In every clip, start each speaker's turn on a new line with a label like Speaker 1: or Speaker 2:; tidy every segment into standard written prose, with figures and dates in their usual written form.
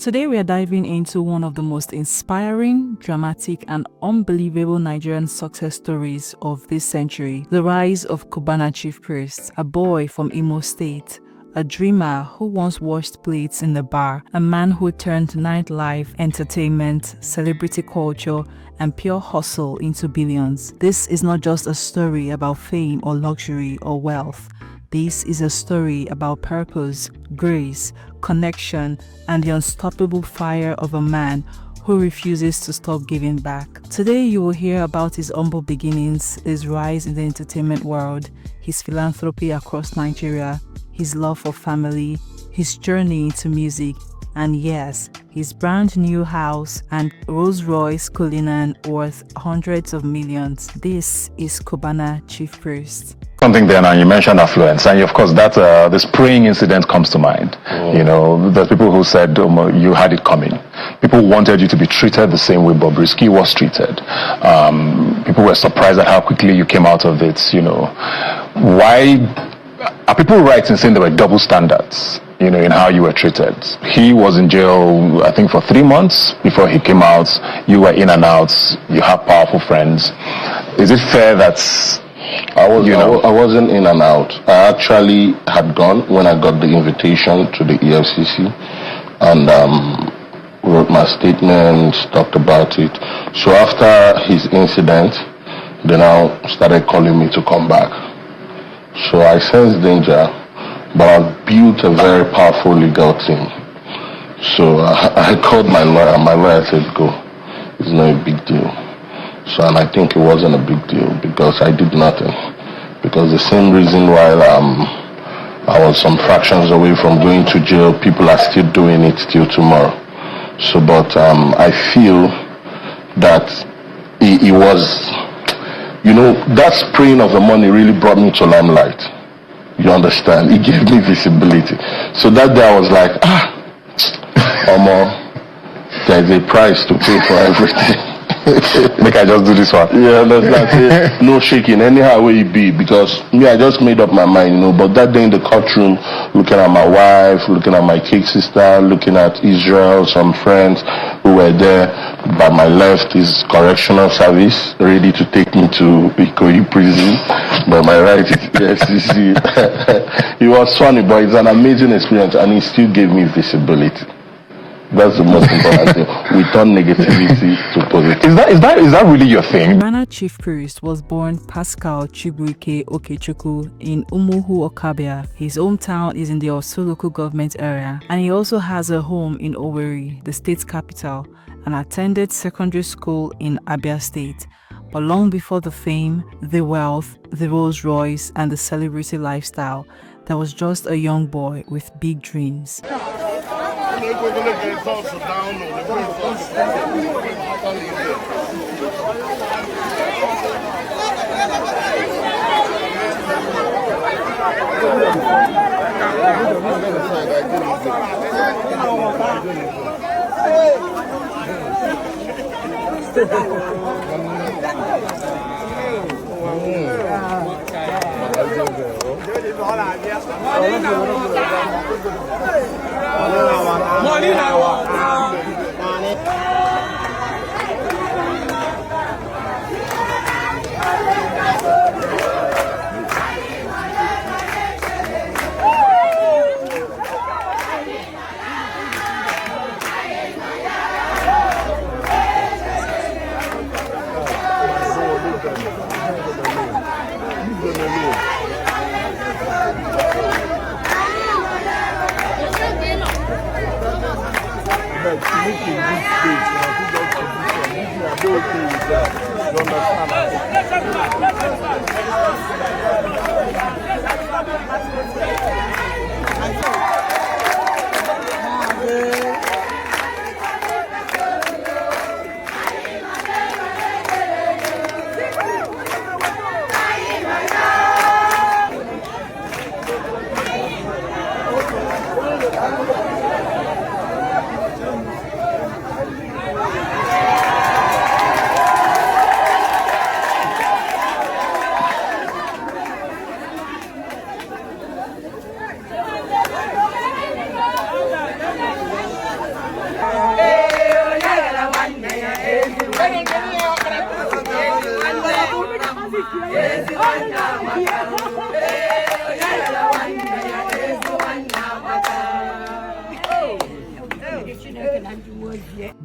Speaker 1: Today we are diving into one of the most inspiring, dramatic, and unbelievable Nigerian success stories of this century, the rise of Cubana Chief Priest, a boy from Imo State, a dreamer who once washed plates in the bar, a man who turned nightlife, entertainment, celebrity culture, and pure hustle into billions. This is not just a story about fame or luxury or wealth. This is a story about purpose, grace, connection, and the unstoppable fire of a man who refuses to stop giving back. Today you will hear about his humble beginnings, his rise in the entertainment world, his philanthropy across Nigeria, his love for family, his journey into music, and yes, his brand new house and Rolls-Royce Cullinan worth hundreds of millions. This is Cubana Chief Priest.
Speaker 2: Something there now, you mentioned affluence, and of course that the spraying incident comes to mind. You know, there's people who said you had it coming. People wanted you to be treated the same way Bobrisky was treated. People were surprised at how quickly you came out of it. You know, why are people right in saying there were double standards, you know, in how you were treated? He was in jail, I think, for 3 months before he came out. You were in and out. You have powerful friends. Is it fair that
Speaker 3: I wasn't in and out. I actually had gone when I got the invitation to the EFCC and wrote my statements, talked about it. So after his incident, they now started calling me to come back. So I sensed danger, but I've built a very powerful legal team. So I called my lawyer. My lawyer said, go. It's not a big deal. So, and I think it wasn't a big deal because I did nothing. Because the same reason why I was some fractions away from going to jail, people are still doing it till tomorrow. So, but I feel that it was, you know, that spraying of the money really brought me to limelight. You understand? It gave me visibility. So that day I was like, there's a price to pay for everything.
Speaker 2: Make I just do this one?
Speaker 3: Yeah, that's it. No shaking, anyhow way it be, because me, I just made up my mind, you know. But that day in the courtroom, looking at my wife, looking at my cake sister, looking at Israel, some friends who were there. By my left is correctional service, ready to take me to Ikoyi prison. By my right is the FCC. It was funny, but it's an amazing experience, and it still gave me visibility. That's the most important thing. We turn negativity to positive.
Speaker 2: Is that really your thing?
Speaker 1: Cubana Chief Priest was born Pascal Chibuike Okechukwu in Umuhu, Okabia. His hometown is in the Osu local government area, and he also has a home in Owerri, the state's capital, and attended secondary school in Abia State. But long before the fame, the wealth, the Rolls Royce, and the celebrity lifestyle, there was just a young boy with big dreams.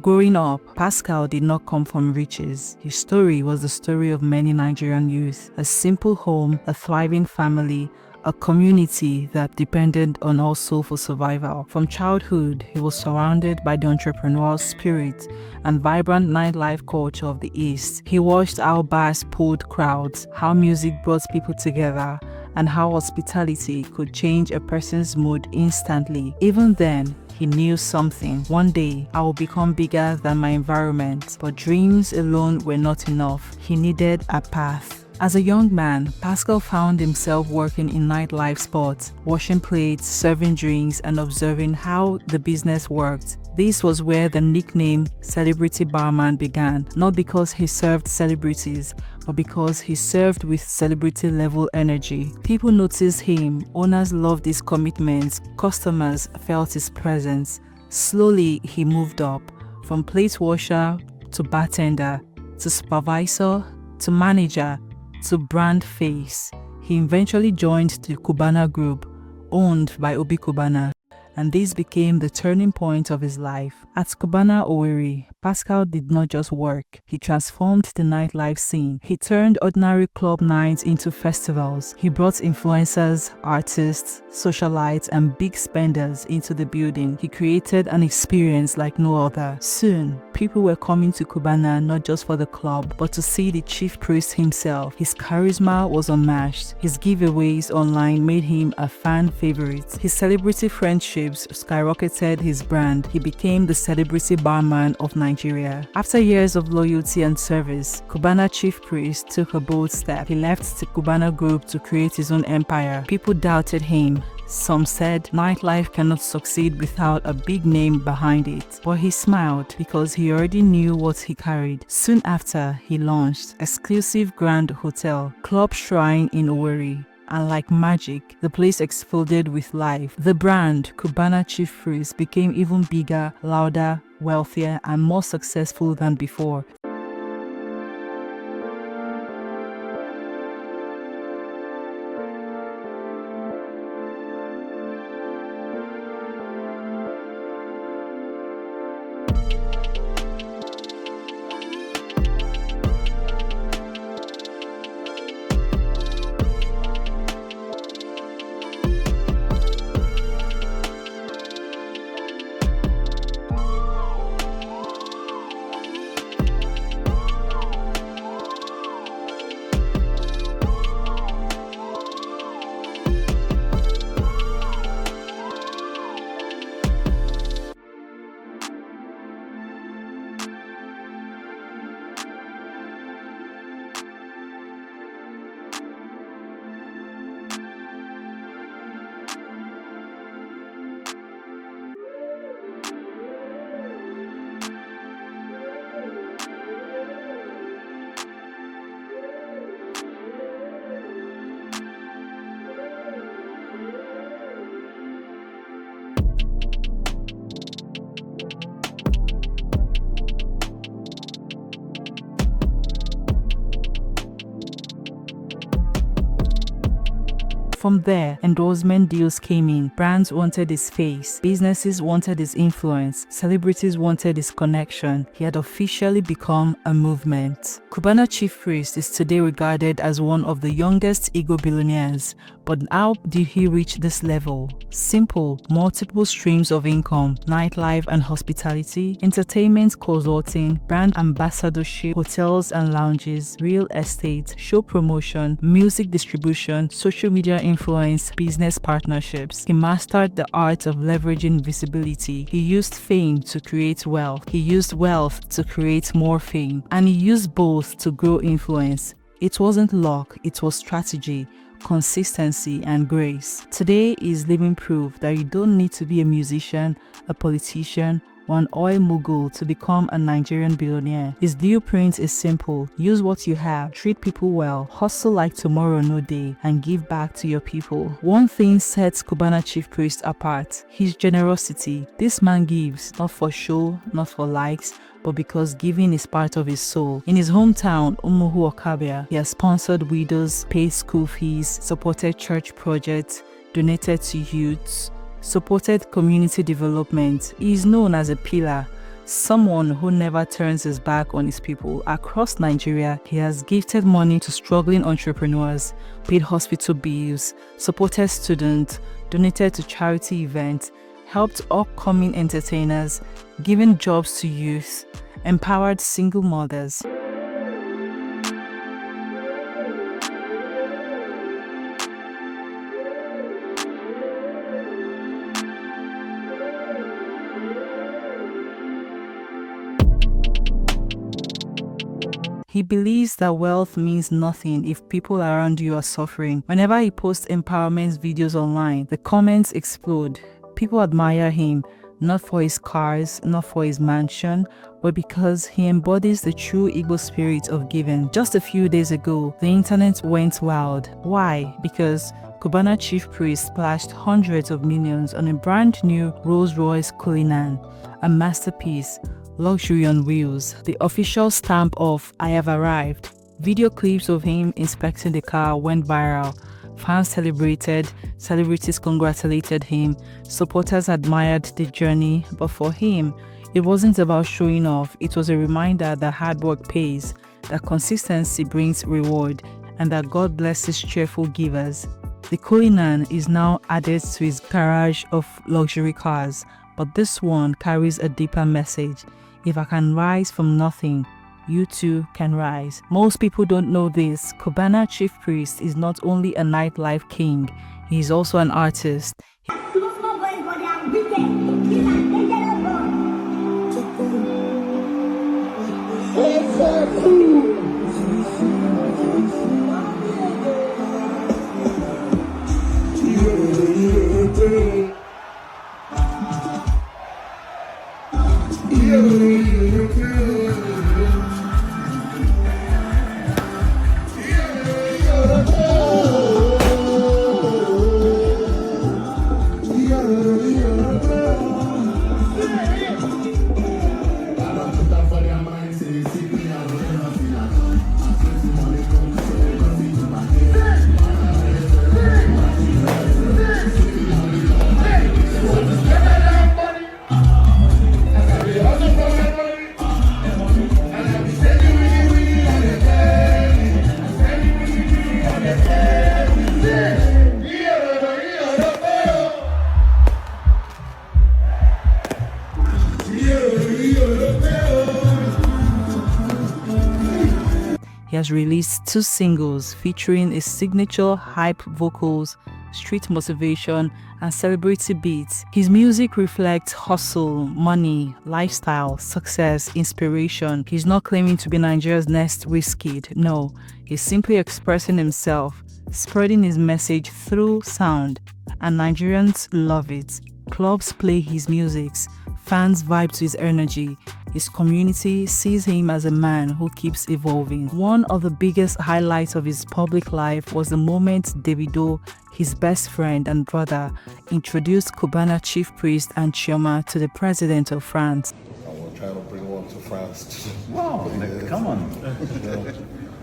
Speaker 1: Growing up, Pascal did not come from riches. His story was the story of many Nigerian youth. A simple home, a thriving family, a community that depended on hustle for survival. From childhood, he was surrounded by the entrepreneurial spirit and vibrant nightlife culture of the East. He watched how bars pulled crowds, how music brought people together, and how hospitality could change a person's mood instantly. Even then, he knew something. One day, I will become bigger than my environment. But dreams alone were not enough. He needed a path. As a young man, Pascal found himself working in nightlife spots, washing plates, serving drinks, and observing how the business worked. This was where the nickname Celebrity Barman began, not because he served celebrities, but because he served with celebrity-level energy. People noticed him, owners loved his commitments, customers felt his presence. Slowly, he moved up, from plate washer to bartender, to supervisor, to manager, to brand face. He eventually joined the Cubana group, owned by Cubana, and this became the turning point of his life. At Cubana Owerri, Pascal did not just work, he transformed the nightlife scene. He turned ordinary club nights into festivals. He brought influencers, artists, socialites, and big spenders into the building. He created an experience like no other. Soon, people were coming to Cubana not just for the club, but to see the chief priest himself. His charisma was unmatched. His giveaways online made him a fan favorite. His celebrity friendships skyrocketed his brand. He became the celebrity barman of Nigeria. After years of loyalty and service, Cubana chief priest took a bold step. He left the Cubana group to create his own empire. People doubted him. Some said nightlife cannot succeed without a big name behind it. But he smiled because he already knew what he carried. Soon after, he launched exclusive Grand Hotel, Club Shrine in Owerri. And like magic, the place exploded with life. The brand, Cubana Chief Priest, became even bigger, louder, wealthier, and more successful than before. From there, endorsement deals came in. Brands wanted his face, businesses wanted his influence, celebrities wanted his connection. He had officially become a movement. Cubana Chief Priest is today regarded as one of the youngest Igbo billionaires. But how did he reach this level? Simple, multiple streams of income, nightlife and hospitality, entertainment consulting, brand ambassadorship, hotels and lounges, real estate, show promotion, music distribution, social media influence, business partnerships. He mastered the art of leveraging visibility. He used fame to create wealth. He used wealth to create more fame. And he used both to grow influence. It wasn't luck, it was strategy, consistency, and grace. Today is living proof that you don't need to be a musician, a politician, or an oil mogul to become a Nigerian billionaire. His blueprint is simple. Use what you have, treat people well, hustle like tomorrow no day, and give back to your people. One thing sets Cubana Chief Priest apart: his generosity. This man gives, not for show, not for likes, but because giving is part of his soul. In his hometown, Umuhu Okabia, he has sponsored widows, paid school fees, supported church projects, donated to youths, supported community development. He is known as a pillar, someone who never turns his back on his people. Across Nigeria, he has gifted money to struggling entrepreneurs, paid hospital bills, supported students, donated to charity events, helped upcoming entertainers, given jobs to youth, empowered single mothers. He believes that wealth means nothing if people around you are suffering. Whenever he posts empowerment videos online, the comments explode. People admire him, not for his cars, not for his mansion, but because he embodies the true Igbo spirit of giving. Just a few days ago, the internet went wild. Why? Because Cubana chief priest splashed hundreds of millions on a brand new Rolls-Royce Cullinan, a masterpiece, luxury on wheels, the official stamp of "I have arrived." Video clips of him inspecting the car went viral. Fans celebrated, celebrities congratulated him, supporters admired the journey, but for him, it wasn't about showing off. It was a reminder that hard work pays, that consistency brings reward, and that God blesses cheerful givers. The Cullinan is now added to his garage of luxury cars, but this one carries a deeper message. If I can rise from nothing, you too can rise. Most people don't know this. Cubana chief priest is not only a nightlife king, he is also an artist. He has released 2 singles featuring his signature hype vocals, street motivation, and celebrity beats. His music reflects hustle, money, lifestyle, success, inspiration. He's not claiming to be Nigeria's next Wizkid. No, he's simply expressing himself, spreading his message through sound, and Nigerians love it. Clubs play his music, fans vibe to his energy. His community sees him as a man who keeps evolving. One of the biggest highlights of his public life was the moment Davido, his best friend and brother, introduced Cubana chief priest and Chioma to the president of France.
Speaker 3: I will try to bring one to France.
Speaker 4: Wow, come on.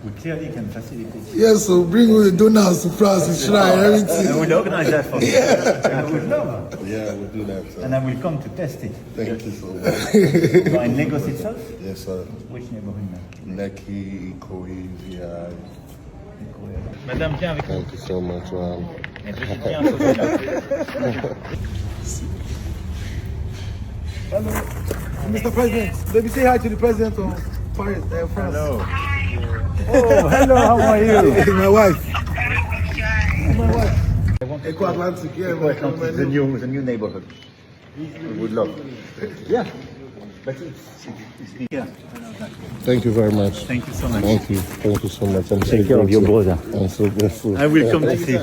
Speaker 4: We clearly can facilitate.
Speaker 5: Yes, so bring all the donors to France, we try everything.
Speaker 4: I will organize that for you.
Speaker 5: Yeah.
Speaker 4: I would love.
Speaker 3: Yeah, we'll do that. Sir.
Speaker 4: And I will come to test it.
Speaker 3: Thank you so much.
Speaker 4: You are in Lagos itself?
Speaker 3: Yes, sir.
Speaker 4: Which neighborhood now?
Speaker 3: Lekki, Ikoyi, VI.
Speaker 4: Madame, viens avec moi.
Speaker 3: Thank you so much, man.
Speaker 4: Et Brigitte, viens à côté là.
Speaker 5: Hello, Mr. President. Let me say hi to the president of Paris, France.
Speaker 4: Hello. Oh, hello, how are you?
Speaker 5: My wife. My wife. Eco Atlantic, yeah.
Speaker 4: The new neighborhood. We would love. Yeah. But it's big. Yeah.
Speaker 3: Thank you very much.
Speaker 4: Thank you so much.
Speaker 3: Thank you. Thank you so much. I'm so
Speaker 4: Take care of your
Speaker 3: grateful.
Speaker 4: brother.
Speaker 3: I'm so grateful.
Speaker 4: I will come to see.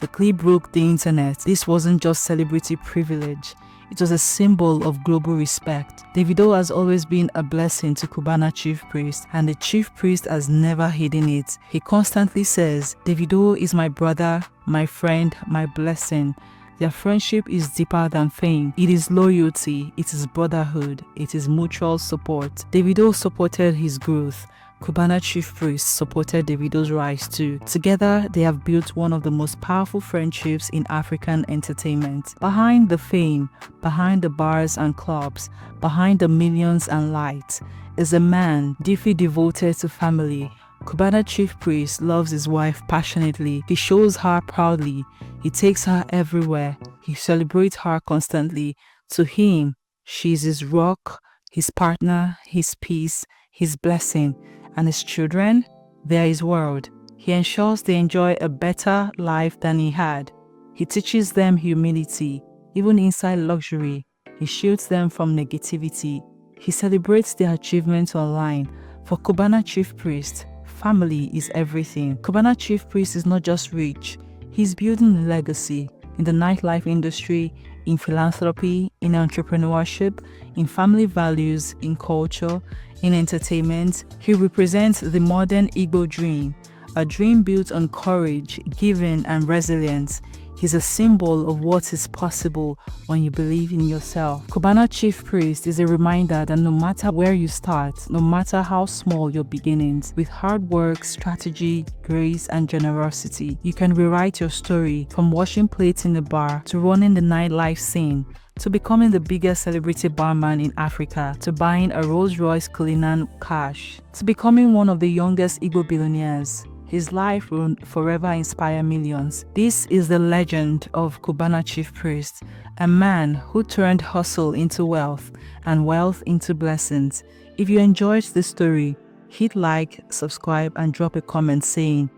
Speaker 1: The clip broke the internet. This wasn't just celebrity privilege. It was a symbol of global respect. Davido has always been a blessing to Cubana chief priest, and the chief priest has never hidden it. He constantly says, "Davido is my brother, my friend, my blessing." Their friendship is deeper than fame. It is loyalty, it is brotherhood, it is mutual support. Davido supported his growth, Cubana chief priest supported Davido's rise too. Together, they have built one of the most powerful friendships in African entertainment. Behind the fame, behind the bars and clubs, behind the millions and lights, is a man deeply devoted to family. Cubana chief priest loves his wife passionately. He shows her proudly. He takes her everywhere. He celebrates her constantly. To him, she is his rock, his partner, his peace, his blessing. And his children, they are his world. He ensures they enjoy a better life than he had. He teaches them humility, even inside luxury. He shields them from negativity. He celebrates their achievements online. For Cubana chief priest, family is everything. Cubana chief priest is not just rich. He's building a legacy in the nightlife industry, in philanthropy, in entrepreneurship, in family values, in culture, in entertainment. He represents the modern Igbo dream, a dream built on courage, giving, and resilience. He's a symbol of what is possible when you believe in yourself. Cubana chief priest is a reminder that no matter where you start, no matter how small your beginnings, with hard work, strategy, grace, and generosity, you can rewrite your story from washing plates in a bar to running the nightlife scene, to becoming the biggest celebrity barman in Africa, to buying a Rolls-Royce Cullinan cash, to becoming one of the youngest Igbo billionaires. His life will forever inspire millions. This is the legend of Cubana chief priest, a man who turned hustle into wealth and wealth into blessings. If you enjoyed this story, hit like, subscribe, and drop a comment saying,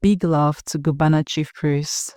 Speaker 1: "Big love to Cubana chief priest."